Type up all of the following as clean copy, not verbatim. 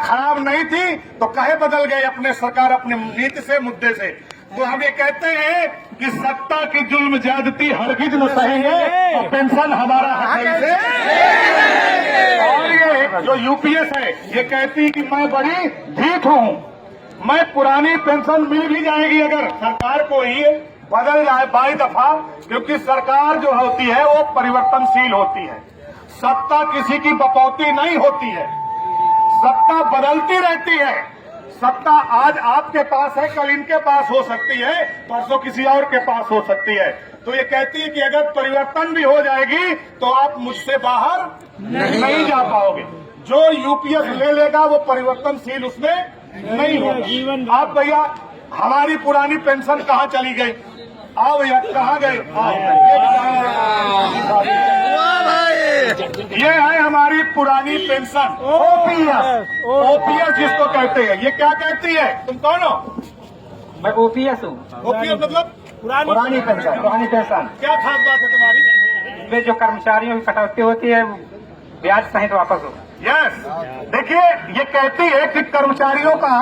खराब नहीं थी तो काहे बदल गए अपने सरकार अपने नीति से मुद्दे से। तो हम ये कहते हैं कि सत्ता की जुल्म ज्यादती हरगिज न सहेंगे और पेंशन हमारा हक है। और ये जो यूपीएस है ये कहती कि मैं बड़ी ढीठ हूँ, मैं पुरानी पेंशन मिल भी जाएगी अगर सरकार को ही बदल जाए 22 दफा, क्योंकि सरकार जो होती है वो परिवर्तनशील होती है। सत्ता किसी की बपौती नहीं होती है, सत्ता बदलती रहती है। सत्ता आज आपके पास है, कल इनके पास हो सकती है, परसों किसी और के पास हो सकती है। तो ये कहती है कि अगर परिवर्तन भी हो जाएगी तो आप मुझसे बाहर नहीं जा पाओगे। जो यूपीएस ले लेगा वो परिवर्तनशील उसमें नहीं होगा। आप भैया हमारी पुरानी पेंशन कहाँ चली गई? आओ भैया, कहाँ गए? ये है हमारी पुरानी पेंशन, ओपीएस जिसको कहते हैं। ये क्या कहती है? तुम कौन हो? मैं ओपीएस हूँ। ओपीएस मतलब पुरानी पेंशन। पुरानी पेंशन क्या खास बात है तुम्हारी? इसमें जो कर्मचारियों की कटौती होती है ब्याज सहित वापस हो। यस, देखिए ये कहती है कि कर्मचारियों का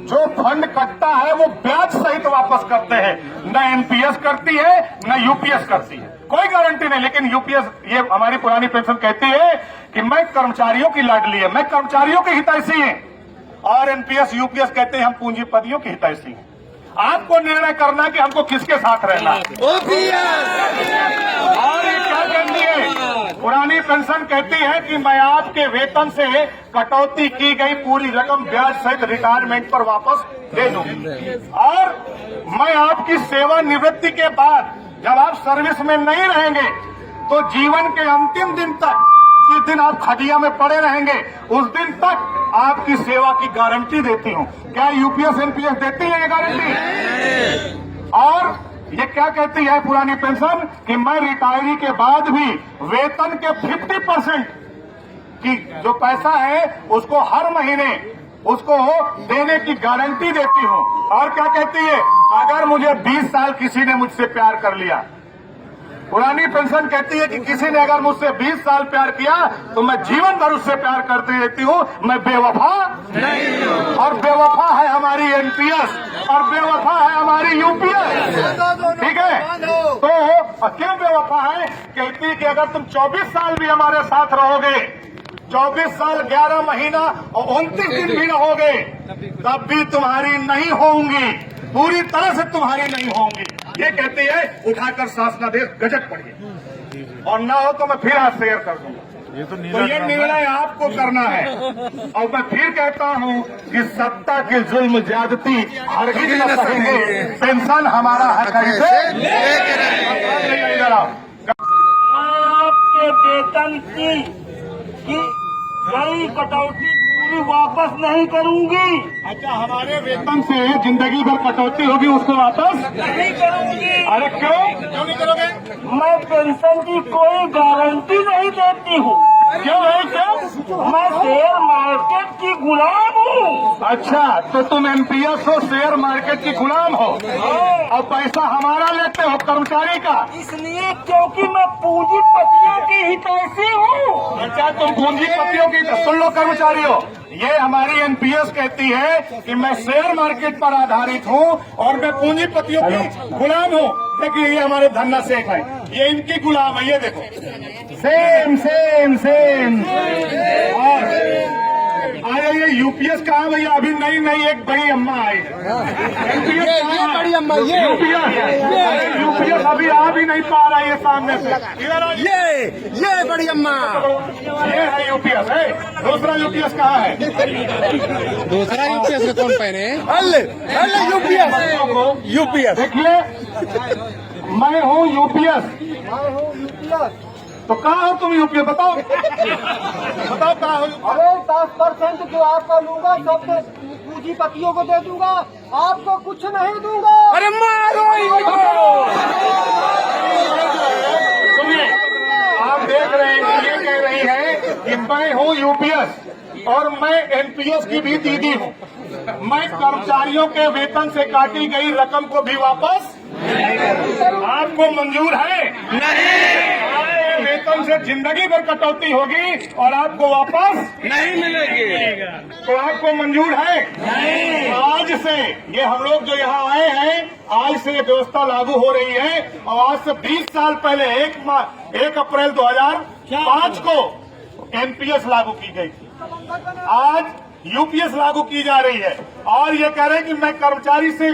जो फंड कटता है वो ब्याज सहित वापस करते हैं। न एनपीएस करती है न यूपीएस करती है, कोई गारंटी नहीं। लेकिन यूपीएस, ये हमारी पुरानी पेंशन कहती है कि मैं कर्मचारियों की लाडली है, मैं कर्मचारियों की हितैषी है। और एनपीएस यूपीएस कहते हैं हम पूंजीपतियों की हितैषी हैं। आपको निर्णय करना कि हमको किसके साथ रहना है। और ये क्या कहती है? पुरानी पेंशन कहती है कि मैं आपके वेतन से कटौती की गई पूरी रकम ब्याज सहित रिटायरमेंट पर वापस दे दूंगी। और मैं आपकी सेवानिवृत्ति के बाद जब आप सर्विस में नहीं रहेंगे तो जीवन के अंतिम दिन तक, जिस दिन आप खटिया में पड़े रहेंगे उस दिन तक आपकी सेवा की गारंटी देती हूँ। क्या यूपीएस एनपीएस देती है ये गारंटी? और ये क्या कहती है पुरानी पेंशन कि मैं रिटायरी के बाद भी वेतन के 50% की जो पैसा है उसको हर महीने उसको देने की गारंटी देती हूँ। और क्या कहती है? अगर मुझे 20 साल किसी ने मुझसे प्यार कर लिया, पुरानी पेंशन कहती है कि किसी ने अगर मुझसे 20 साल प्यार किया तो मैं जीवन भर उससे प्यार करती रहती हूँ, मैं बेवफा नहीं हूँ। और बेवफा है हमारी एनपीएस और बेवफा है हमारी यूपीएस। ठीक है, तो क्यों बेवफा है? कहती है कि अगर तुम 24 साल भी हमारे साथ रहोगे, 24 साल 11 महीना और 29 दिन भी रहोगे, तब भी तुम्हारी नहीं होंगी, पूरी तरह से तुम्हारी नहीं होंगी। ये कहती है उठाकर शासनादेश गजट पढ़िए, और ना हो तो मैं फिर आज शेयर कर दूंगा। तो ये निर्णय आपको करना है। और मैं फिर कहता हूँ कि सत्ता की जुल्म ज्यादती हरगिज न सहेंगे, पेंशन हमारा हक है। आपके वेतन की गई कटौती पूरी वापस नहीं करूंगी। अच्छा, हमारे वेतन से जिंदगी भर कटौती होगी उसको वापस नहीं करूंगी। अरे क्यों नहीं करोगे? मैं पेंशन की कोई गारंटी नहीं देती हूँ। क्यों भाई क्यों? मैं शेयर मार्केट की गुलाम हूँ। अच्छा, तो तुम एनपीएस हो, शेयर मार्केट की गुलाम हो और पैसा हमारा लेते हो कर्मचारी का, इसलिए क्योंकि मैं पूंजीपतियों की हितैषी हूँ। अच्छा तुम पूंजीपतियों की, सुन लो कर्मचारियों, ये हमारी एनपीएस कहती है कि मैं शेयर मार्केट पर आधारित हूँ और मैं पूंजीपतियों की गुलाम हूँ। देखिए ये हमारे धन्ना शेख है, ये इनकी गुलाम है, ये देखो सेम सेम सेम। और अरे ये यूपीएस कहाँ भैया? अभी नई नई एक बड़ी अम्मा आई है। ये बड़ी अम्मा, ये यूपीएस अभी आ भी नहीं पा रहा है ये सामने से। ये बड़ी अम्मा, ये है यूपीएस है। दूसरा यूपीएस कहाँ है? दूसरा यूपीएस में कौन पहने? अल्ले यूपीएस। देखिए मैं हूँ यूपीएस, तो कहाँ हो तुम यूपीएस? बताओ बताओ कहाँ हो? अरे 10% जो आपका लूंगा सब पूंजीपतियों को दे दूंगा, आपको कुछ नहीं दूंगा। अरे मारो सुनिए, आप देख रहे हैं कि ये कह रही है कि मैं हूँ यूपीएस और मैं एनपीएस की भी दीदी हूँ। मैं कर्मचारियों के वेतन से काटी गई रकम को भी वापस आपको मंजूर है? नहीं। वेतन से जिंदगी भर कटौती होगी और आपको वापस नहीं मिलेगी, तो आपको मंजूर है? नहीं। आज से ये हम लोग जो यहाँ आए हैं, आज से ये व्यवस्था लागू हो रही है और आज से 20 साल पहले 1 अप्रैल 2005 को एनपीएस लागू की गई थी। आज यूपीएस लागू की जा रही है और ये कह रहे हैं कि मैं कर्मचारी से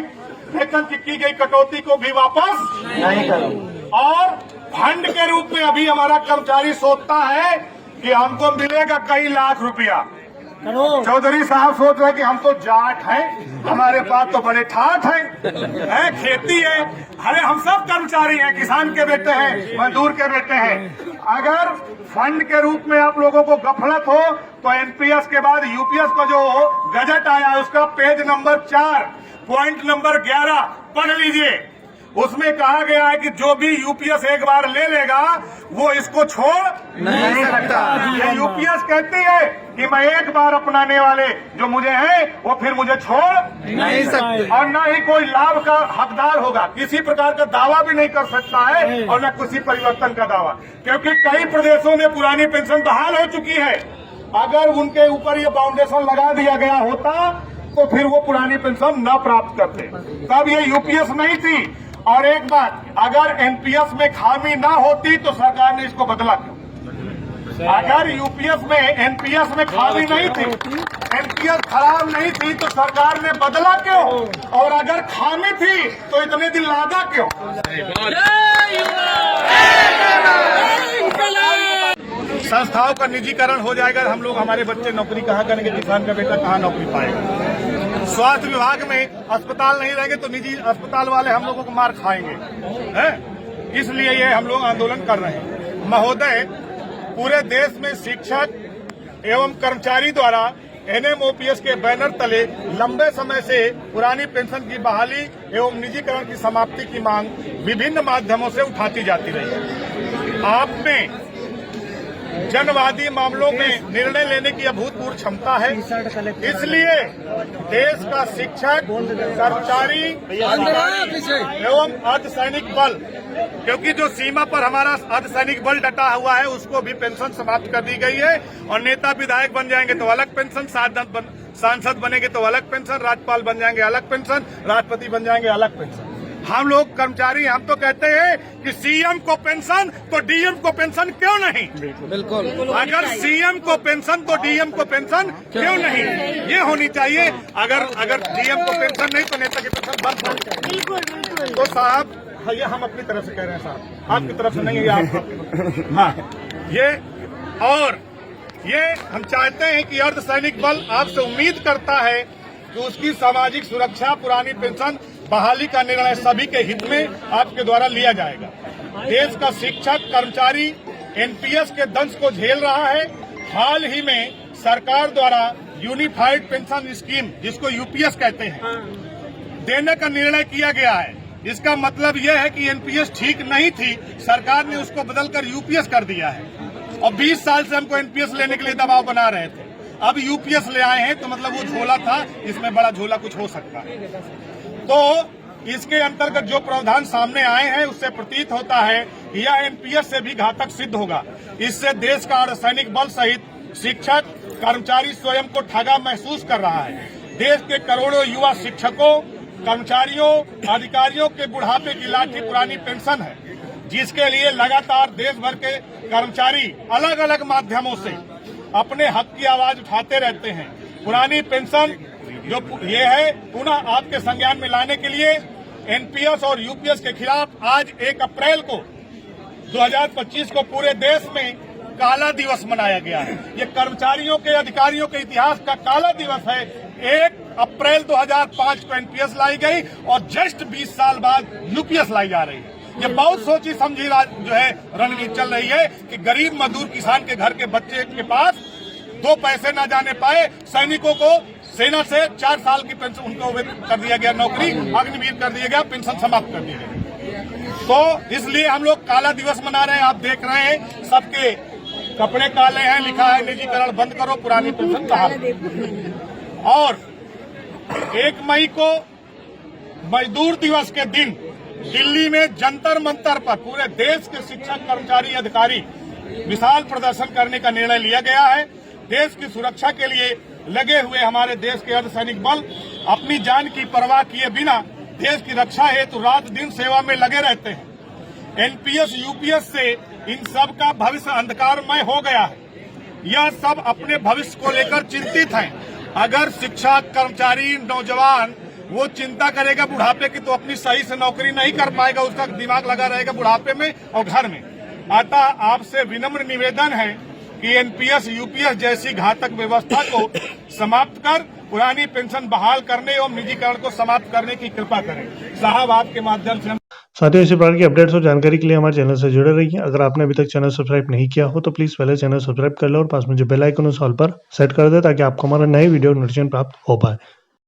वेतन की गई कटौती को भी वापस नहीं करूं। और फंड के रूप में अभी हमारा कर्मचारी सोचता है कि हमको मिलेगा कई लाख रुपया। चौधरी साहब सोच रहे हैं कि हम तो जाट हैं, हमारे पास तो बड़े ठाठ हैं, खेती है। अरे हम सब कर्मचारी हैं, किसान के बेटे हैं, मजदूर के बेटे हैं। अगर फंड के रूप में आप लोगों को गफलत हो तो एनपीएस के बाद यूपीएस का जो गजट आया उसका पेज नंबर 4 पॉइंट नंबर 11 पढ़ लीजिए। उसमें कहा गया है कि जो भी यूपीएस एक बार ले लेगा वो इसको छोड़ नहीं सकता। ये यूपीएस कहती है कि मैं एक बार अपनाने वाले जो मुझे हैं वो फिर मुझे छोड़ नहीं सकते और न ही कोई लाभ का हकदार होगा, किसी प्रकार का दावा भी नहीं कर सकता है और न किसी परिवर्तन का दावा, क्योंकि कई प्रदेशों में पुरानी पेंशन बहाल हो चुकी है। अगर उनके ऊपर ये फाउंडेशन लगा दिया गया होता तो फिर वो पुरानी पेंशन न प्राप्त करते। तब ये यूपीएस नहीं थी। और एक बात, अगर एनपीएस में खामी ना होती तो सरकार ने इसको बदला क्यों? अगर यूपीएस में एनपीएस में खामी नहीं थी, एनपीएस खराब नहीं थी तो सरकार ने बदला क्यों? और अगर खामी थी तो इतने दिन लादा क्यों? संस्थाओं का निजीकरण हो जाएगा, हम लोग हमारे बच्चे नौकरी कहाँ करेंगे, किसान का बेटा कहाँ नौकरी पाएगा? स्वास्थ्य विभाग में अस्पताल नहीं रहेंगे तो निजी अस्पताल वाले हम लोगों को मार खाएंगे, हैं? इसलिए ये हम लोग आंदोलन कर रहे हैं। महोदय, पूरे देश में शिक्षक एवं कर्मचारी द्वारा एनएमओपीएस के बैनर तले लंबे समय से पुरानी पेंशन की बहाली एवं निजीकरण की समाप्ति की मांग विभिन्न माध्यमों से उठाती जाती रही है। आपने जनवादी मामलों में निर्णय लेने की अभूतपूर्व क्षमता है, इसलिए देश का शिक्षक, कर्मचारी एवं अर्धसैनिक बल, क्योंकि जो सीमा पर हमारा अर्धसैनिक बल डटा हुआ है उसको भी पेंशन समाप्त कर दी गई है और नेता विधायक बन जाएंगे तो अलग पेंशन, सांसद बनेंगे तो अलग पेंशन, राज्यपाल बन जाएंगे अलग पेंशन, राष्ट्रपति बन जाएंगे अलग पेंशन। हम लोग कर्मचारी हम तो कहते हैं कि सीएम को पेंशन तो डीएम को पेंशन क्यों नहीं? बिल्कुल। अगर सीएम को पेंशन तो डीएम को पेंशन क्यों नहीं? ये होनी चाहिए। अगर डीएम को पेंशन नहीं तो नेता की पेंशन बंद हो। तो साहब, ये हम अपनी तरफ से कह रहे हैं साहब, आपकी तरफ से नहीं है आप। हाँ, ये हम चाहते हैं कि अर्धसैनिक बल आपसे उम्मीद करता है कि उसकी सामाजिक सुरक्षा, पुरानी पेंशन बहाली का निर्णय सभी के हित में आपके द्वारा लिया जाएगा। देश का शिक्षक, कर्मचारी एनपीएस के दंश को झेल रहा है। हाल ही में सरकार द्वारा यूनिफाइड पेंशन स्कीम, जिसको यूपीएस कहते हैं, देने का निर्णय किया गया है। इसका मतलब यह है कि एनपीएस ठीक नहीं थी, सरकार ने उसको बदलकर यूपीएस कर दिया है और 20 साल से हमको एनपीएस लेने के लिए दबाव बना रहे थे। अब यूपीएस ले आए हैं तो मतलब वो झोला था, इसमें बड़ा झोला कुछ हो सकता है। तो इसके अंतर्गत जो प्रावधान सामने आए हैं उससे प्रतीत होता है कि यह एनपीएस से भी घातक सिद्ध होगा। इससे देश का अर्धसैनिक बल सहित शिक्षक, कर्मचारी स्वयं को ठगा महसूस कर रहा है। देश के करोड़ों युवा शिक्षकों, कर्मचारियों, अधिकारियों के बुढ़ापे की लाठी पुरानी पेंशन है, जिसके लिए लगातार देश भर के कर्मचारी अलग अलग माध्यमों से अपने हक की आवाज उठाते रहते हैं। पुरानी पेंशन जो ये है पुनः आपके संज्ञान में लाने के लिए एनपीएस और यूपीएस के खिलाफ आज 1 अप्रैल को 2025 को पूरे देश में काला दिवस मनाया गया है। ये कर्मचारियों के, अधिकारियों के इतिहास का काला दिवस है। 1 अप्रैल 2005 को एनपीएस लाई गई और जस्ट 20 साल बाद यूपीएस लाई जा रही है। ये बहुत सोची समझी जो है रणनीति चल रही है कि गरीब मजदूर किसान के घर के बच्चे के पास 2 पैसे न जाने पाए। सैनिकों को सेना से 4 साल की पेंशन उनको कर दिया गया, नौकरी अग्निवीर कर दिया गया, पेंशन समाप्त कर दी गई। तो इसलिए हम लोग काला दिवस मना रहे हैं। आप देख रहे हैं सबके कपड़े काले हैं, लिखा है निजीकरण बंद करो, पुरानी पेंशन बहाल। और 1 मई को मजदूर दिवस के दिन दिल्ली में जंतर मंतर पर पूरे देश के शिक्षक, कर्मचारी, अधिकारी विशाल प्रदर्शन करने का निर्णय लिया गया है। देश की सुरक्षा के लिए लगे हुए हमारे देश के अर्धसैनिक बल अपनी जान की परवाह किए बिना देश की रक्षा हेतु रात दिन सेवा में लगे रहते हैं। एनपीएस यूपीएस से इन सब का भविष्य अंधकारमय हो गया है। यह सब अपने भविष्य को लेकर चिंतित हैं। अगर शिक्षक, कर्मचारी, नौजवान वो चिंता करेगा बुढ़ापे की तो अपनी सही से नौकरी नहीं कर पाएगा, उसका दिमाग लगा रहेगा बुढ़ापे में और घर में। अतः आपसे विनम्र निवेदन है कि एनपीएस यूपीएस जैसी घातक व्यवस्था को समाप्त कर पुरानी पेंशन बहाल करने एवं निजीकरण को समाप्त करने की कृपा करें। साहब, आपके माध्यम से साथियों, इसी प्रकार की अपडेट्स और जानकारी के लिए हमारे चैनल से जुड़े रहिए। अगर आपने अभी तक चैनल सब्सक्राइब नहीं किया हो तो प्लीज पहले चैनल सब्सक्राइब कर लो और पास में जो बेल आइकन उस ऑल पर सेट कर दे ताकि आपको हमारा नए वीडियो नोटिफिकेशन प्राप्त हो पाए।